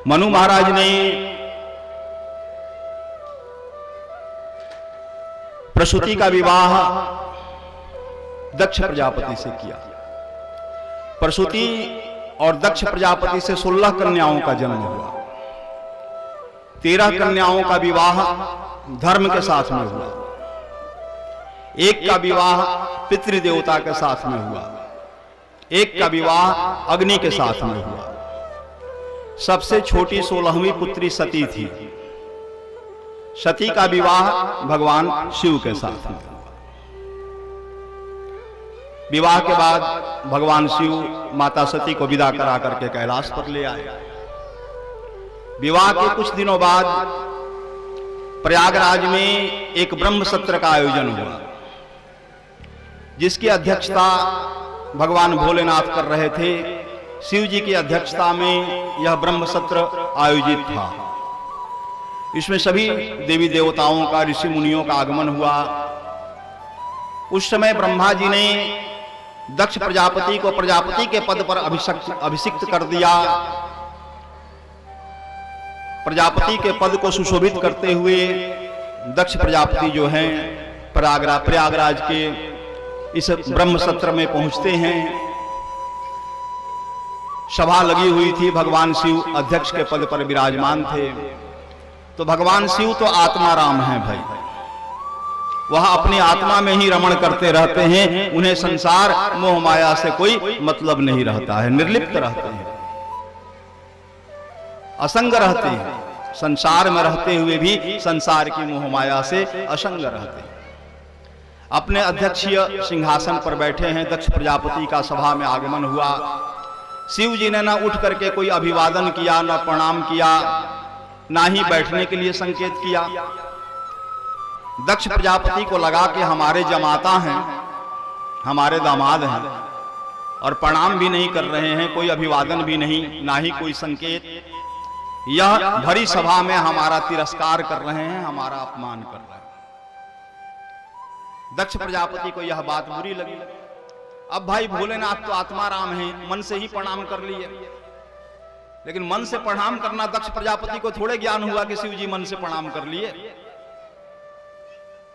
मनु महाराज ने प्रसूति का विवाह दक्ष प्रजापति से किया। प्रसूति और दक्ष प्रजापति से 16 कन्याओं का जन्म हुआ। 13 कन्याओं का विवाह धर्म के साथ में हुआ। एक का विवाह पितृदेवता के साथ में हुआ। एक का विवाह अग्नि के साथ में हुआ। सबसे छोटी 16वीं पुत्री सती थी। सती का विवाह भगवान शिव के साथ में हुआ। विवाह के बाद भगवान शिव माता सती को विदा करा करके कैलाश पर ले आए। विवाह के कुछ दिनों बाद प्रयागराज में एक ब्रह्म सत्र का आयोजन हुआ, जिसकी अध्यक्षता भगवान भोलेनाथ कर रहे थे। शिव जी की अध्यक्षता में यह ब्रह्म सत्र आयोजित था। इसमें सभी देवी देवताओं का, ऋषि मुनियों का आगमन हुआ। उस समय ब्रह्मा जी ने दक्ष प्रजापति को प्रजापति के पद पर अभिषिक्त कर दिया। प्रजापति के पद को सुशोभित करते हुए दक्ष प्रजापति जो हैं प्रयागराज के इस ब्रह्म सत्र में पहुंचते हैं। सभा लगी हुई थी, भगवान शिव अध्यक्ष के पद पर विराजमान थे। तो भगवान शिव तो आत्मा राम हैं भाई, वह अपनी आत्मा में ही रमण करते रहते हैं। उन्हें संसार मोह माया से कोई मतलब नहीं रहता है। निर्लिप्त रहते हैं, असंग रहते हैं। संसार में रहते हुए भी संसार की मोह माया से असंग रहते हैं। अपने अध्यक्षीय सिंहासन पर बैठे हैं। दक्ष प्रजापति का सभा में आगमन हुआ। शिव जी ने न उठ करके कोई अभिवादन किया, न प्रणाम किया, ना ही बैठने के लिए संकेत किया। दक्ष प्रजापति को लगा कि हमारे जमाता हैं, हमारे दामाद हैं, और प्रणाम भी नहीं कर रहे हैं, कोई अभिवादन भी नहीं, ना ही कोई संकेत। यह भरी सभा में हमारा तिरस्कार कर रहे हैं, हमारा अपमान कर रहे हैं। दक्ष प्रजापति को यह बात बुरी लगी। अब भाई भोलेनाथ तो आत्मा राम हैं, मन से ही प्रणाम कर लिए। लेकिन मन से प्रणाम करना दक्ष प्रजापति को थोड़े ज्ञान हुआ कि शिव जी मन से प्रणाम कर लिए।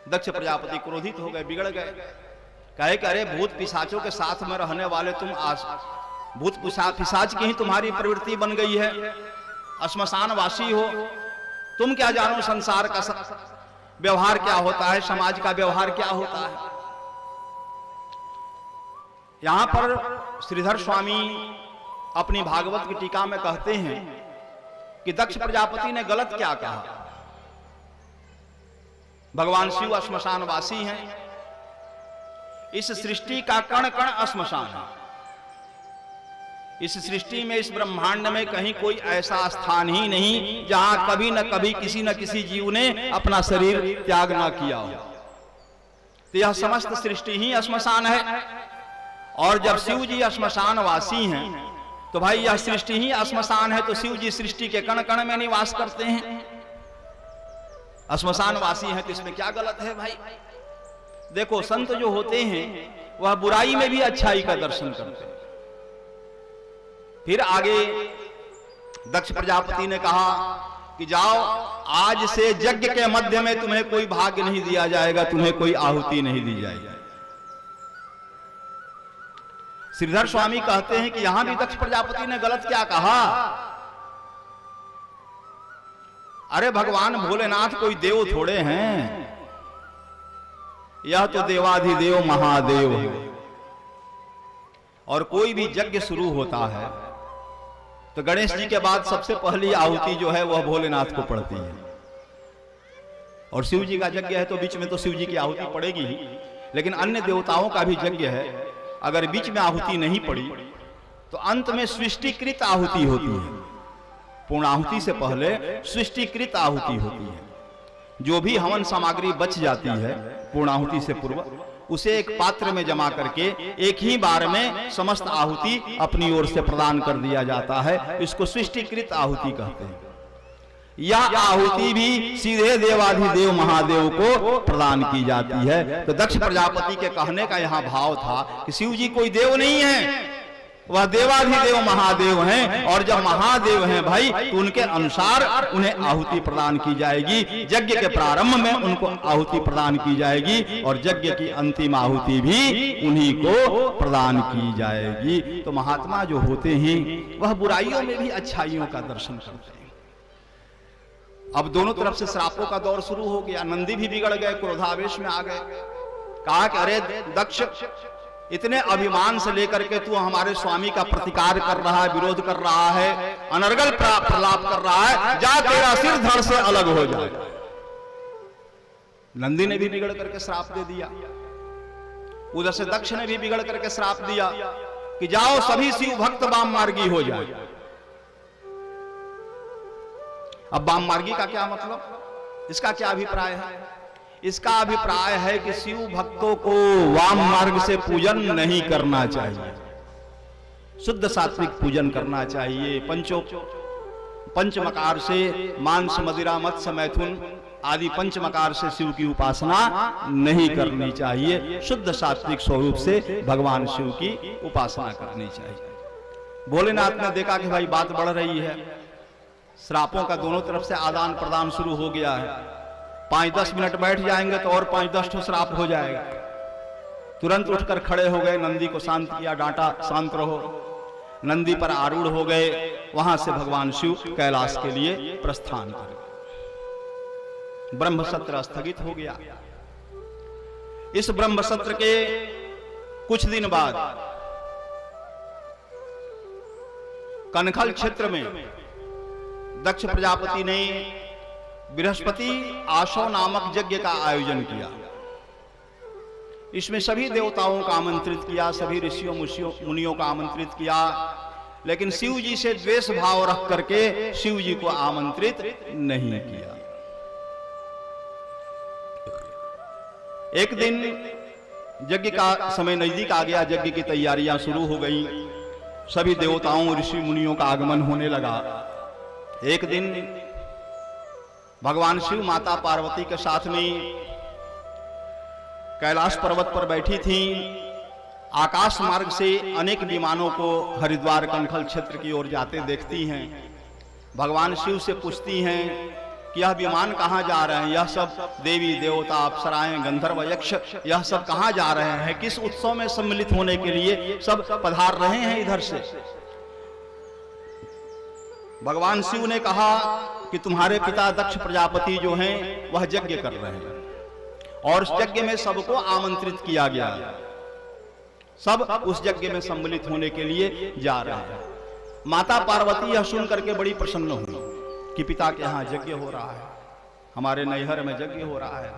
दक्ष प्रजापति क्रोधित हो गए, बिगड़ गए। कहे कि अरे भूत पिशाचों के साथ में रहने वाले तुम, भूत पिशाच की ही तुम्हारी प्रवृत्ति बन गई है, श्मशान वासी हो, तुम क्या जानो संसार का व्यवहार क्या होता है, समाज का व्यवहार क्या होता है। यहां पर श्रीधर स्वामी अपनी भागवत की टीका में कहते हैं कि दक्ष प्रजापति ने गलत क्या कहा। भगवान शिव श्मशानवासी हैं। इस सृष्टि का कण कण श्मशान है। इस सृष्टि में, इस ब्रह्मांड में कहीं कोई ऐसा स्थान ही नहीं जहां कभी न कभी किसी न किसी जीव ने अपना शरीर त्याग न किया हो। तो यह समस्त सृष्टि ही श्मशान है। और जब शिव जी श्मशानवासी हैं तो भाई यह सृष्टि ही श्मशान है, तो शिव जी सृष्टि के कण कण में निवास करते हैं, श्मशानवासी हैं, तो इसमें क्या गलत है भाई। देखो संत जो होते हैं वह बुराई में भी अच्छाई का दर्शन करते हैं। फिर आगे दक्ष प्रजापति ने कहा कि जाओ, आज से यज्ञ के मध्य में तुम्हें कोई भाग नहीं दिया जाएगा, तुम्हें कोई आहुति नहीं दी जाएगी। श्रीधर स्वामी कहते हैं कि यहां भी दक्ष प्रजापति ने गलत क्या कहा। अरे भगवान भोलेनाथ कोई देव थोड़े हैं, यह तो देवाधिदेव महादेव है। और कोई भी यज्ञ शुरू होता है तो गणेश जी के बाद सबसे पहली आहुति जो है वह भोलेनाथ को पड़ती है। और शिव जी का यज्ञ है तो बीच में तो शिव जी की आहुति पड़ेगी ही, लेकिन अन्य देवताओं का भी यज्ञ है। अगर बीच में आहुति नहीं पड़ी तो अंत में सृष्टिकृत आहुति होती है। पूर्णाहुति से पहले सृष्टिकृत आहुति होती है। जो भी हवन सामग्री बच जाती है पूर्णाहुति से पूर्व, उसे एक पात्र में जमा करके एक ही बार में समस्त आहुति अपनी ओर से प्रदान कर दिया जाता है। इसको सृष्टिकृत आहुति कहते हैं। यह आहुति भी सीधे देवाधिदेव महादेव को प्रदान की जाती है। तो दक्ष प्रजापति के कहने का यहां भाव था कि शिव जी कोई देव नहीं है, वह देवाधिदेव महादेव हैं, और जब महादेव हैं भाई तो उनके अनुसार उन्हें आहुति प्रदान की जाएगी। यज्ञ के प्रारंभ में उनको आहुति प्रदान की जाएगी और यज्ञ की अंतिम आहुति भी उन्हीं को प्रदान की जाएगी। तो महात्मा जो होते हैं वह बुराइयों में भी अच्छाइयों का दर्शन करते हैं। अब दोनों तरफ से श्रापों का दौर शुरू हो गया। नंदी भी बिगड़ गए, क्रोधावेश में आ गए। कहा कि अरे दक्ष, इतने अभिमान से लेकर के तू हमारे स्वामी का प्रतिकार कर रहा है, विरोध कर रहा है, अनर्गल प्रलाप कर रहा है, जा तेरा सिर धड़ से अलग हो जाए। नंदी ने भी बिगड़ करके श्राप दे दिया। उधर से दक्ष ने भी बिगड़ करके श्राप दिया कि जाओ सभी शिव भक्त वाम मार्गी हो जाए। अब वाम मार्गी का क्या मतलब, इसका क्या अभिप्राय है? इसका अभिप्राय है कि शिव भक्तों को वाम मार्ग से पूजन नहीं करना चाहिए, शुद्ध सात्विक पूजन करना चाहिए। पंचमकार से मांस मदिरा मत्स्य मैथुन आदि पंचमकार से शिव की उपासना नहीं करनी चाहिए। शुद्ध सात्विक स्वरूप से भगवान शिव की उपासना करनी चाहिए। भोलेनाथ ने देखा कि भाई बात बढ़ रही है, श्रापों का दोनों तरफ से आदान प्रदान शुरू हो गया है, 5-10 मिनट बैठ जाएंगे तो और 5-10 श्राप हो जाएगा। तुरंत उठकर खड़े हो गए, नंदी को शांत किया, डांटा, शांत रहो। नंदी पर आरूढ़ हो गए। वहां से भगवान शिव कैलाश के लिए प्रस्थान कर गए। ब्रह्म सत्र स्थगित हो गया। इस ब्रह्म सत्र के कुछ दिन बाद कनखल क्षेत्र में दक्ष प्रजापति ने बृहस्पति आशो नामक यज्ञ का आयोजन किया। इसमें सभी देवताओं का आमंत्रित किया, सभी ऋषियों मुनियों का आमंत्रित किया, लेकिन शिव जी से द्वेष भाव रख करके शिव जी को आमंत्रित नहीं किया। एक दिन यज्ञ का समय नजदीक आ गया, यज्ञ की तैयारियां शुरू हो गई, सभी देवताओं ऋषि मुनियों का आगमन होने लगा। एक दिन भगवान शिव माता पार्वती के साथ में कैलाश पर्वत पर बैठी थी। आकाश मार्ग से अनेक विमानों को हरिद्वार कनखल क्षेत्र की ओर जाते देखती हैं। भगवान शिव से पूछती हैं कि यह विमान कहाँ जा रहे हैं, यह सब देवी देवता अप्सराएं गंधर्व यक्ष यह सब कहाँ जा रहे हैं, किस उत्सव में सम्मिलित होने के लिए सब पधार रहे हैं इधर से। भगवान शिव ने कहा कि तुम्हारे पिता दक्ष प्रजापति जो हैं वह यज्ञ कर रहे हैं और उस यज्ञ में सबको आमंत्रित किया गया है, सब उस यज्ञ में सम्मिलित होने के लिए जा रहे हैं। माता पार्वती यह सुन करके बड़ी प्रसन्न हुई कि पिता के यहाँ यज्ञ हो रहा है, हमारे नैहर में यज्ञ हो रहा है।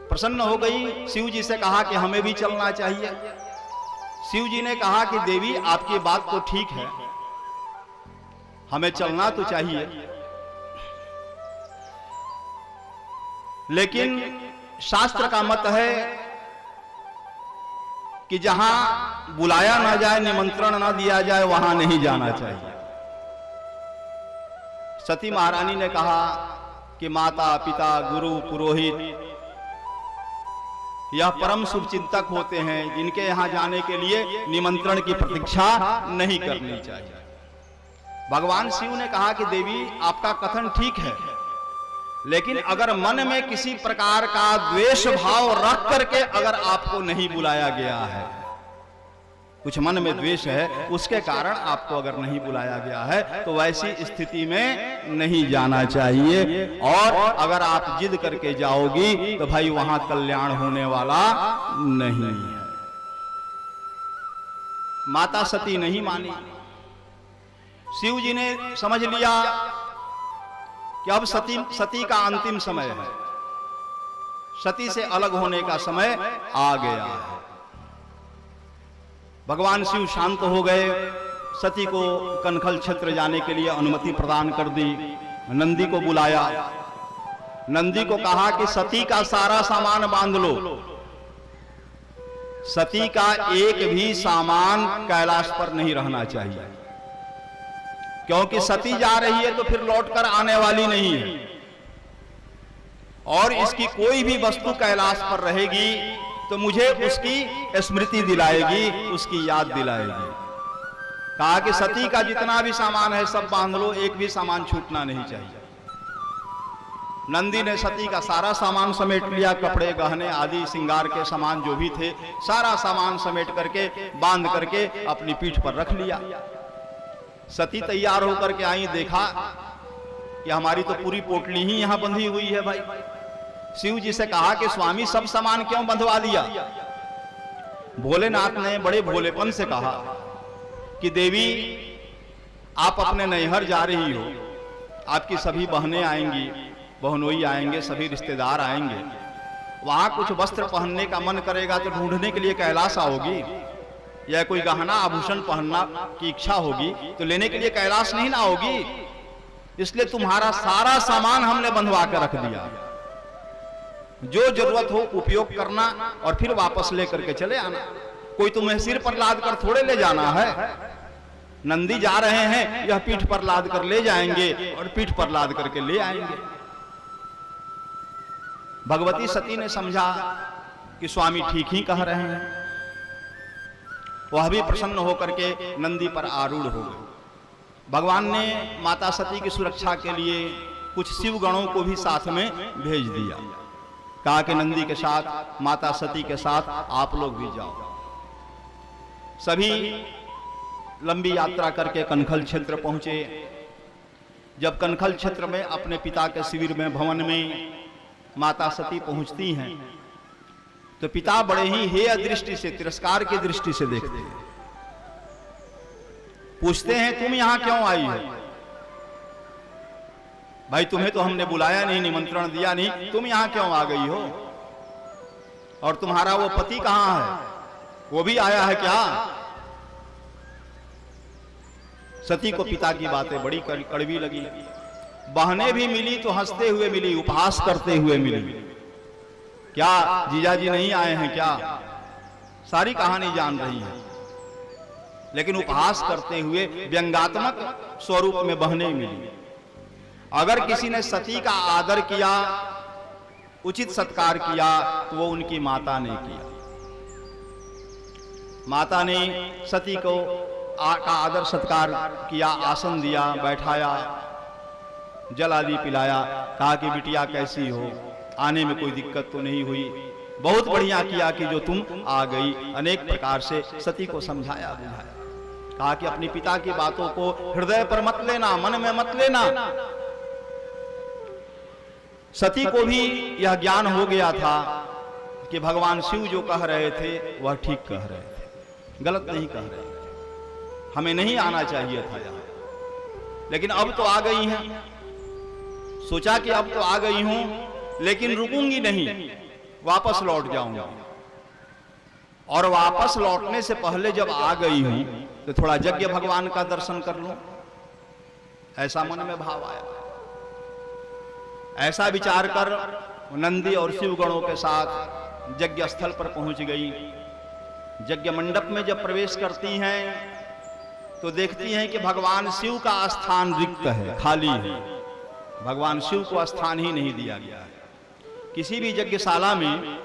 प्रसन्न हो गई, शिव जी से कहा कि हमें भी चलना चाहिए। शिव जी ने कहा कि देवी आपकी बात तो ठीक है, हमें चलना तो चाहिए, लेकिन शास्त्र का मत है कि जहां बुलाया ना जाए, निमंत्रण ना दिया जाए, वहां नहीं जाना चाहिए। सती महारानी ने कहा कि माता पिता गुरु पुरोहित यह परम शुभ चिंतक होते हैं, जिनके यहां जाने के लिए निमंत्रण की प्रतीक्षा नहीं करनी चाहिए। भगवान शिव ने कहा कि देवी आपका कथन ठीक है, लेकिन अगर मन में किसी प्रकार का द्वेष भाव रख करके अगर आपको नहीं बुलाया गया है, कुछ मन में द्वेष है, उसके कारण आपको अगर नहीं बुलाया गया है, तो वैसी स्थिति में नहीं जाना चाहिए। और अगर आप जिद करके जाओगी तो भाई वहां कल्याण होने वाला नहीं है। माता सती नहीं मानी। शिव जी ने समझ लिया कि अब सती का अंतिम समय है, सती से अलग होने का समय आ गया है। भगवान शिव शांत हो गए, सती को कनखल क्षेत्र जाने के लिए अनुमति प्रदान कर दी। नंदी को बुलाया, नंदी को कहा कि सती का सारा सामान बांध लो। सती का एक भी सामान कैलाश पर नहीं रहना चाहिए, क्योंकि सती जा रही है तो फिर लौटकर आने वाली नहीं है, और इसकी कोई भी वस्तु कैलाश पर रहेगी तो मुझे उसकी स्मृति दिलाएगी, उसकी याद दिलाएगी। कहा कि सती का जितना भी सामान है सब बांध लो, एक भी सामान छूटना नहीं चाहिए। नंदी ने सती का सारा सामान समेट लिया, कपड़े गहने आदि श्रृंगार के सामान जो भी थे सारा सामान समेट करके बांध करके अपनी पीठ पर रख लिया। सती तैयार होकर के आई, देखा कि हमारी तो पूरी पोटली ही यहां बंधी हुई है। भाई शिव जी से कहा कि स्वामी सब सामान क्यों बंधवा लिया? भोलेनाथ ने बड़े भोलेपन से कहा कि देवी आप अपने नैहर जा रही हो, आपकी सभी बहनें आएंगी, बहनोई आएंगे, सभी रिश्तेदार आएंगे, वहां कुछ वस्त्र पहनने का मन करेगा तो ढूंढने के लिए कैलाश आओगी, या कोई गहना आभूषण पहनना की इच्छा होगी तो लेने के लिए कैलाश नहीं ना होगी। इसलिए तुम्हारा सारा सामान हमने बंधवा कर रख दिया, जो जरूरत हो उपयोग करना और फिर वापस लेकर के चले आना। कोई तुम्हें सिर पर लाद कर थोड़े ले जाना है, नंदी जा रहे हैं, यह पीठ पर लाद कर ले जाएंगे और पीठ पर लाद करके ले आएंगे। भगवती सती ने समझा कि स्वामी ठीक ही कह रहे हैं। वह भी प्रसन्न होकर के नंदी पर आरूढ़ हो गए। भगवान ने माता सती की सुरक्षा के लिए कुछ शिव गणों को भी साथ में भेज दिया। कहा कि नंदी के साथ, माता सती के साथ आप लोग भी जाओ। सभी लंबी यात्रा करके कनखल क्षेत्र पहुंचे। जब कनखल क्षेत्र में अपने पिता के शिविर में, भवन में माता सती पहुंचती हैं तो पिता बड़े ही हेय दृष्टि से, तिरस्कार की दृष्टि से देखते हैं। पूछते हैं तुम यहां क्यों आई हो? भाई तुम्हें तो हमने बुलाया नहीं, निमंत्रण दिया नहीं, तुम यहां क्यों आ गई हो? और तुम्हारा वो पति कहां है, वो भी आया है क्या? सती को पिता की बातें बड़ी कड़वी लगी। बहनें भी मिली तो हंसते हुए मिली, उपहास करते हुए मिली। क्या जीजाजी नहीं आए हैं क्या? सारी कहानी जान रही है, लेकिन उपहास करते हुए व्यंग्यात्मक स्वरूप में बहनें मिली। अगर किसी ने सती का आदर किया, उचित सत्कार किया, तो वो उनकी माता ने किया। माता ने सती को का आदर सत्कार किया, आसन दिया, बैठाया, जल आदि पिलाया। कहा कि बिटिया कैसी हो, आने में कोई दिक्कत तो नहीं हुई? बहुत बढ़िया किया कि जो तुम आ गई। अनेक प्रकार से सती को समझाया बुझाया। कहा कि अपनी पिता की बातों को हृदय पर मत लेना, मन में मत लेना। सती को भी यह ज्ञान हो गया था कि भगवान शिव जो कह रहे थे वह ठीक कह रहे थे, गलत नहीं कह रहे थे। हमें नहीं आना चाहिए था यहां, लेकिन अब तो आ गई हैं। सोचा कि अब तो आ गई हूं, लेकिन रुकूंगी नहीं, वापस लौट जाऊंगा। और वापस लौटने से पहले जब आ गई हूं तो थोड़ा यज्ञ भगवान का दर्शन कर लूं, ऐसा मन में भाव आया। ऐसा विचार कर नंदी और शिव गणों के साथ यज्ञ स्थल पर पहुंच गई। यज्ञ मंडप में जब प्रवेश करती हैं तो देखती हैं कि भगवान शिव का स्थान रिक्त है, खाली है। भगवान शिव को स्थान ही नहीं दिया गया है। किसी भी यज्ञशाला में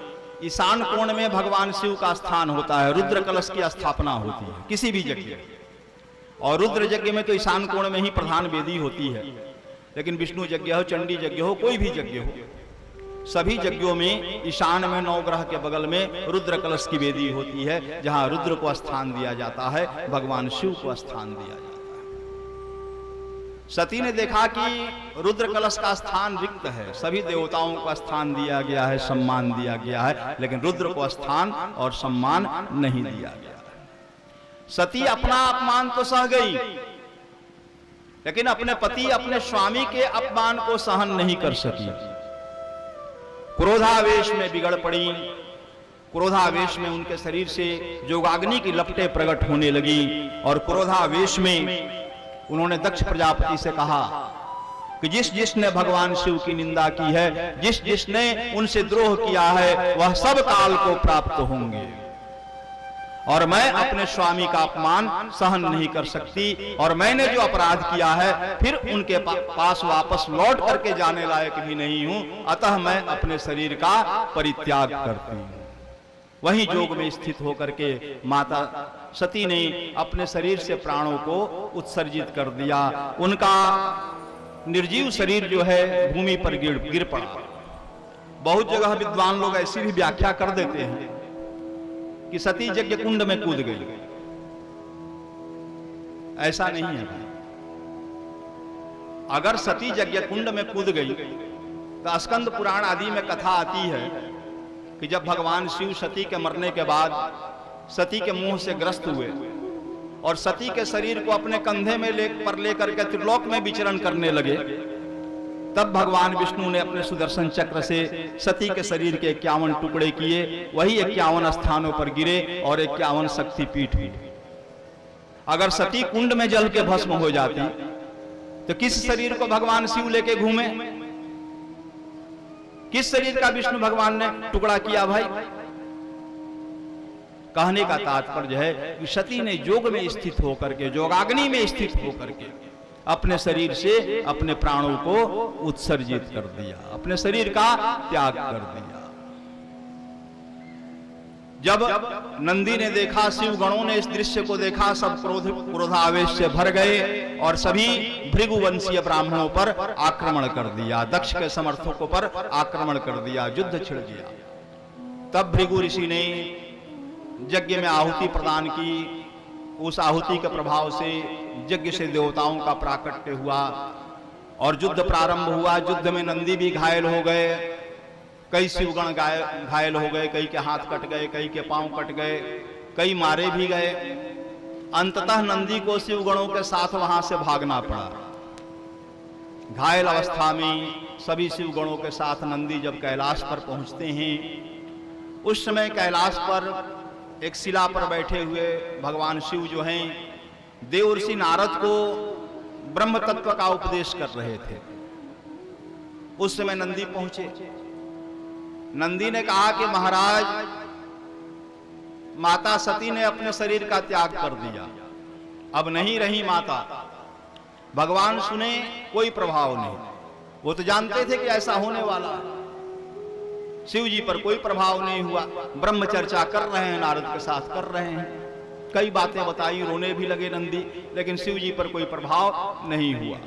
ईशान कोण में भगवान शिव का स्थान होता है, रुद्र कलश की स्थापना होती है किसी भी यज्ञ। और रुद्र यज्ञ में तो ईशान कोण में ही प्रधान वेदी होती है। लेकिन विष्णु यज्ञ हो, चंडी यज्ञ हो, कोई भी यज्ञ हो, सभी यज्ञों में ईशान में नवग्रह के बगल में रुद्र कलश की वेदी होती है, जहां रुद्र को स्थान दिया जाता है, भगवान शिव को स्थान दिया जाता है। सती ने देखा कि रुद्र कलश का स्थान रिक्त है, सभी देवताओं का स्थान दिया गया है, सम्मान दिया गया है, लेकिन रुद्र को स्थान और सम्मान नहीं दिया गया। सती अपना अपमान तो सह गई, लेकिन अपने पति, अपने स्वामी के अपमान को सहन नहीं कर सकी। क्रोधावेश में बिगड़ पड़ी। क्रोधावेश में उनके शरीर से जोगाग्नि की लपटें प्रकट होने लगी। और क्रोधावेश में उन्होंने दक्ष प्रजापति से कहा कि जिस जिसने भगवान शिव की निंदा की है, जिस जिसने उनसे द्रोह किया है, वह सब काल को प्राप्त होंगे। और मैं अपने स्वामी का अपमान सहन नहीं कर सकती, और मैंने जो अपराध किया है फिर उनके पास वापस लौट करके जाने लायक भी नहीं हूं, अतः मैं अपने शरीर का परित्याग करती हूं। वहीं जोग में स्थित होकर के माता सती ने अपने शरीर से प्राणों को उत्सर्जित कर दिया। उनका निर्जीव शरीर जो है भूमि पर गिर पड़ा। बहुत जगह विद्वान लोग ऐसी भी व्याख्या कर देते हैं कि सती यज्ञ कुंड में कूद गई। ऐसा नहीं है भाई। अगर सती यज्ञ कुंड में कूद गई तो स्कंद पुराण आदि में कथा आती है कि जब भगवान शिव सती के मरने के बाद सती के मुंह से ग्रस्त हुए और सती के शरीर को अपने कंधे में लेकर के त्रिलोक में विचरण करने लगे, तब भगवान विष्णु ने अपने सुदर्शन चक्र से सती के शरीर के 51 टुकड़े किए। वही 51 स्थानों पर गिरे और 51 शक्तिपीठ हुई। अगर सती कुंड में जल के भस्म हो जाती तो किस शरीर को भगवान शिव लेके घूमे? किस शरीर का विष्णु भगवान ने टुकड़ा किया भाई? कहने का तात्पर्य है कि सती ने जोग में स्थित होकर के, जोगाग्नि में स्थित होकर के अपने शरीर से अपने प्राणों को उत्सर्जित कर दिया, अपने शरीर का त्याग कर दिया। जब नंदी ने देखा, शिव गणों ने इस दृश्य को देखा, सब क्रोधावेश से भर गए और सभी भृगुवंशीय ब्राह्मणों पर आक्रमण कर दिया, दक्ष के समर्थकों पर आक्रमण कर दिया, युद्ध छिड़ गया। तब भृगु ऋषि ने यज्ञ में आहुति प्रदान की। उस आहुति के प्रभाव से यज्ञ से देवताओं का प्राकट्य हुआ और युद्ध प्रारंभ हुआ। युद्ध में नंदी भी घायल हो गए, कई शिवगण घायल हो गए, कई के हाथ कट गए, कई के पांव कट गए, कई मारे भी गए। अंततः नंदी को शिवगणों के साथ वहां से भागना पड़ा। घायल अवस्था में सभी शिवगणों के साथ नंदी जब कैलाश पर पहुंचते हैं, उस समय कैलाश पर एक शिला पर बैठे हुए भगवान शिव जो हैं देवर्षि नारद को ब्रह्म तत्व का उपदेश कर रहे थे। उस समय नंदी पहुंचे। नंदी ने कहा कि महाराज, माता सती ने अपने शरीर का त्याग कर दिया, अब नहीं रही माता। भगवान सुने, कोई प्रभाव नहीं। वो तो जानते थे कि ऐसा होने वाला। शिव जी पर कोई प्रभाव नहीं हुआ। ब्रह्म चर्चा कर रहे हैं, नारद के साथ कर रहे हैं, कई बातें बताई, रोने भी लगे नंदी, लेकिन शिव जी पर कोई प्रभाव नहीं हुआ।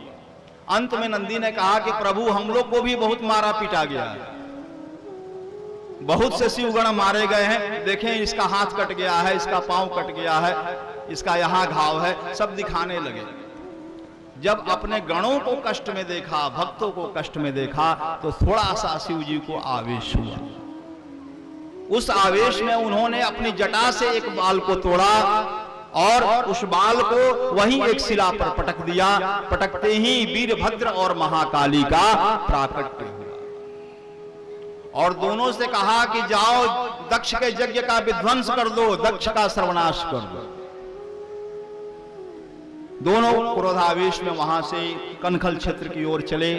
अंत में नंदी ने कहा कि प्रभु, हम लोग को भी बहुत मारा पीटा गया है, बहुत से शिवगण मारे गए हैं, देखें इसका हाथ कट गया है, इसका पांव कट गया है, इसका यहां घाव है, सब दिखाने लगे। जब अपने गणों को कष्ट में देखा, भक्तों को कष्ट में देखा, तो थोड़ा सा शिव जी को आवेश हुआ। उस आवेश में उन्होंने अपनी जटा से एक बाल को तोड़ा और उस बाल को वहीं एक शिला पर पटक दिया। पटकते ही वीरभद्र और महाकाली का प्राकट्य हुआ और दोनों से कहा कि जाओ दक्ष के यज्ञ का विध्वंस कर दो, दक्ष का सर्वनाश कर दो। दोनों क्रोधावेश में वहां से कनखल क्षेत्र की ओर चले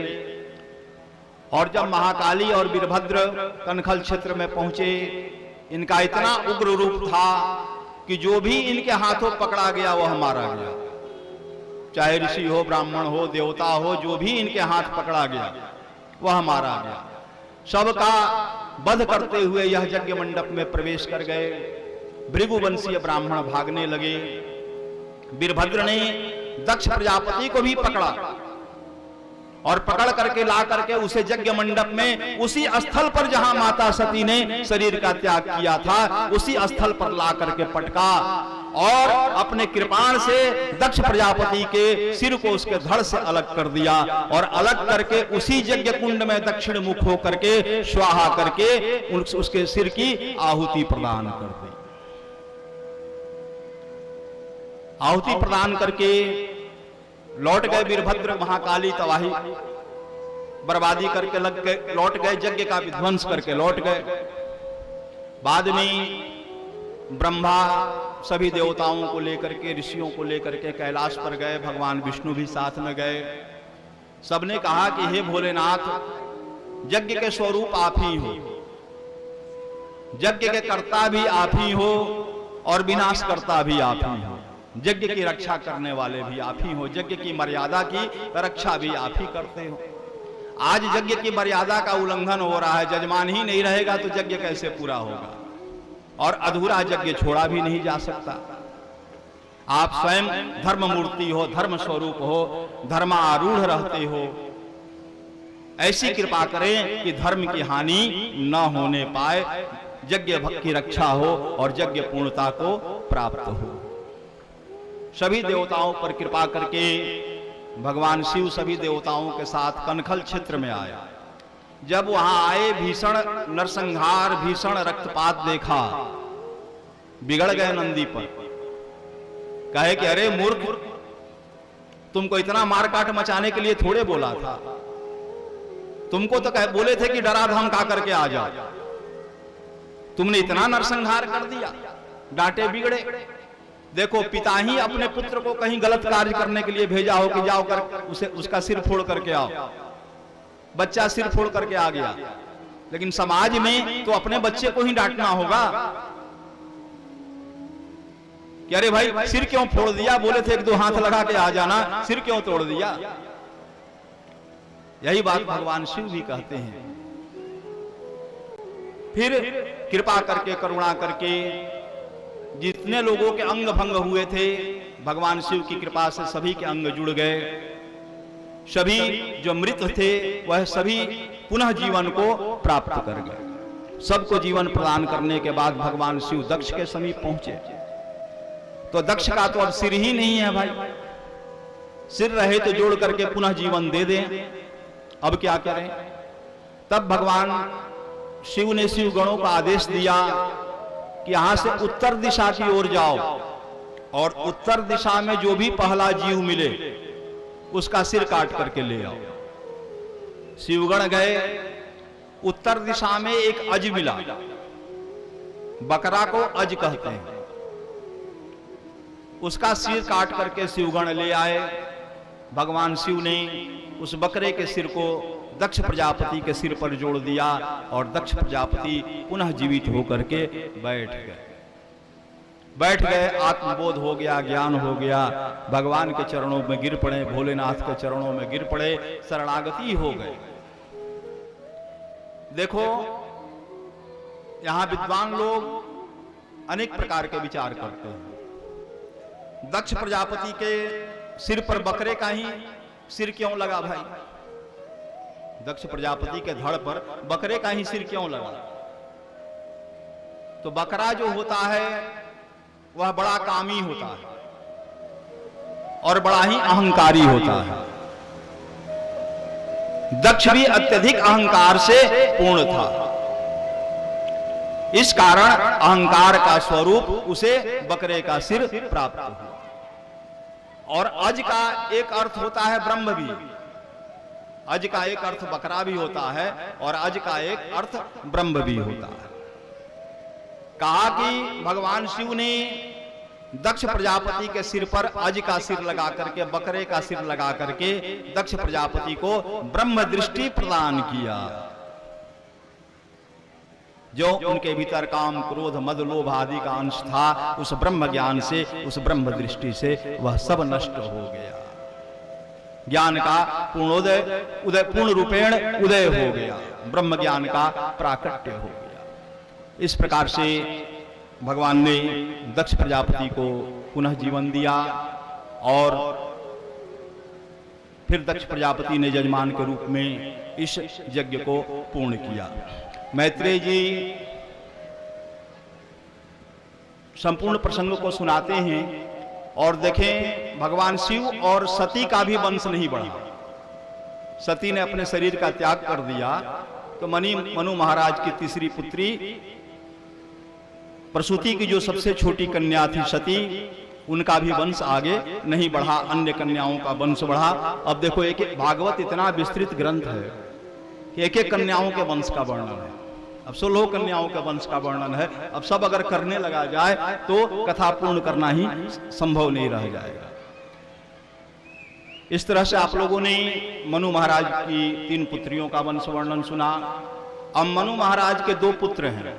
और जब महाकाली और वीरभद्र कनखल क्षेत्र में पहुंचे, इनका इतना उग्र रूप था कि जो भी इनके हाथों पकड़ा गया वह मारा गया। चाहे ऋषि हो, ब्राह्मण हो, देवता हो, जो भी इनके हाथ पकड़ा गया वह मारा गया। सबका वध करते हुए यह यज्ञ मंडप में प्रवेश कर गए। भृगुवंशीय ब्राह्मण भागने लगे। वीरभद्र ने दक्ष प्रजापति को भी पकड़ा और पकड़ करके ला करके उसे यज्ञ मंडप में, उसी स्थल पर जहां माता सती ने शरीर का त्याग किया था, उसी स्थल पर ला करके पटका और अपने कृपाण से दक्ष प्रजापति के सिर को उसके धड़ से अलग कर दिया और अलग करके उसी यज्ञ कुंड में दक्षिण मुख होकर के स्वाहा करके उसके सिर की आहुति प्रदान कर दी। आहुति प्रदान करके लौट गए वीरभद्र। महाकाली तबाही बर्बादी करके लौट गए, यज्ञ का विध्वंस करके लौट गए। बाद में ब्रह्मा सभी देवताओं को लेकर के, ऋषियों को लेकर के कैलाश पर गए। भगवान विष्णु भी साथ में गए। सबने कहा कि हे भोलेनाथ, यज्ञ के स्वरूप आप ही हो, यज्ञ के कर्ता भी आप ही हो और विनाशकर्ता भी आप ही हो, यज्ञ की रक्षा करने वाले भी आप ही हो, यज्ञ की मर्यादा की रक्षा भी आप ही करते हो। आज यज्ञ की मर्यादा का उल्लंघन हो रहा है, जजमान ही नहीं रहेगा तो यज्ञ कैसे पूरा होगा। और अधूरा यज्ञ छोड़ा भी नहीं जा सकता। आप स्वयं धर्म मूर्ति हो, धर्म स्वरूप हो, धर्मारूढ़ रहते हो, ऐसी कृपा करें कि धर्म की हानि न होने पाए, यज्ञ की रक्षा हो और यज्ञ पूर्णता को प्राप्त हो। सभी देवताओं पर कृपा करके भगवान शिव सभी देवताओं के साथ कनखल क्षेत्र में आया। जब वहां आए, भीषण नरसंहार, भीषण रक्तपात देखा, बिगड़ गए नंदी पर। कहे कि अरे मूर्ख, तुमको इतना मारकाट मचाने के लिए थोड़े बोला था, तुमको तो बोले थे कि डरा धमका करके आ जाओ, तुमने इतना नरसंहार कर दिया, डांटे बिगड़े। देखो, पिता ही अपने पुत्र को कहीं गलत कार्य करने के लिए भेजा हो कि जाओ कर उसका सिर फोड़ करके आओ, बच्चा सिर फोड़ करके आ गया। लेकिन समाज में तो अपने बच्चे को ही डांटना होगा कि अरे भाई सिर क्यों फोड़ दिया, बोले थे एक दो हाथ लगा के आ जाना, सिर क्यों तोड़ दिया। यही बात भगवान शिव भी कहते हैं। फिर कृपा करके, करुणा करके जितने लोगों के अंग भंग हुए थे, भगवान शिव की कृपा से सभी के अंग जुड़ गए। सभी जो मृत थे वह सभी पुनः जीवन को प्राप्त कर गए। सबको जीवन प्रदान करने के बाद भगवान शिव दक्ष के समीप पहुंचे। तो दक्ष का तो अब सिर ही नहीं है भाई, सिर रहे तो जोड़ करके पुनः जीवन दे दें, अब क्या करें। तब भगवान शिव ने शिव गणों का आदेश दिया कि यहां से उत्तर दिशा की ओर जाओ और उत्तर दिशा में जो भी पहला जीव मिले उसका सिर काट करके ले आओ। शिवगण गए, उत्तर दिशा में एक अज मिला, बकरा को अज कहते हैं, उसका सिर काट करके शिवगण ले आए। भगवान शिव ने उस बकरे के सिर को दक्ष प्रजापति के सिर पर जोड़ दिया और दक्ष प्रजापति पुनः जीवित होकर के बैठ गए। आत्मबोध हो गया, ज्ञान हो गया, भगवान के चरणों में गिर पड़े, भोलेनाथ के चरणों में गिर पड़े, शरणागति हो गए। देखो, यहां विद्वान लोग अनेक प्रकार के विचार करते हैं। दक्ष प्रजापति के सिर पर बकरे का ही सिर क्यों लगा भाई? दक्ष प्रजापति के धड़ पर बकरे का ही सिर क्यों लगा? तो बकरा जो होता है वह बड़ा कामी होता है और बड़ा ही अहंकारी होता है। दक्ष भी अत्यधिक अहंकार से पूर्ण था। इस कारण अहंकार का स्वरूप उसे बकरे का सिर प्राप्त हुआ। और अज का एक अर्थ होता है ब्रह्म भी, अज का एक अर्थ बकरा भी होता है और अज का एक अर्थ ब्रह्म भी होता है। कहा कि भगवान शिव ने दक्ष प्रजापति के सिर पर अज का सिर लगा करके, बकरे का सिर लगा करके दक्ष प्रजापति को ब्रह्म दृष्टि प्रदान किया। जो उनके भीतर काम, क्रोध, मद, लोभ आदि का अंश था, उस ब्रह्म ज्ञान से, उस ब्रह्म दृष्टि से वह सब नष्ट हो गया। ज्ञान का पूर्ण रूपेण उदय हो गया, ब्रह्म ज्ञान का प्राकट्य हो गया। इस प्रकार से भगवान ने दक्ष प्रजापति को पुनः जीवन दिया और फिर दक्ष प्रजापति ने यजमान के रूप में इस यज्ञ को पूर्ण किया। मैत्रेय जी संपूर्ण प्रसंग को सुनाते हैं और देखें, भगवान शिव और सती का भी वंश नहीं बढ़ा। सती ने अपने शरीर का त्याग कर दिया तो मनु महाराज की तीसरी पुत्री प्रसूति की जो सबसे छोटी कन्या थी सती, उनका भी वंश आगे नहीं बढ़ा, अन्य कन्याओं का वंश बढ़ा। अब देखो, एक एक भागवत इतना विस्तृत ग्रंथ है कि एक एक कन्याओं के वंश का वर्णन है। अब 16 कन्याओं के वंश का वर्णन है। अब सब अगर करने लगा जाए तो कथा पूर्ण करना ही संभव नहीं रह जाएगा। इस तरह से आप लोगों ने मनु महाराज की 3 पुत्रियों का वंश वर्णन सुना। अब मनु महाराज के 2 पुत्र हैं,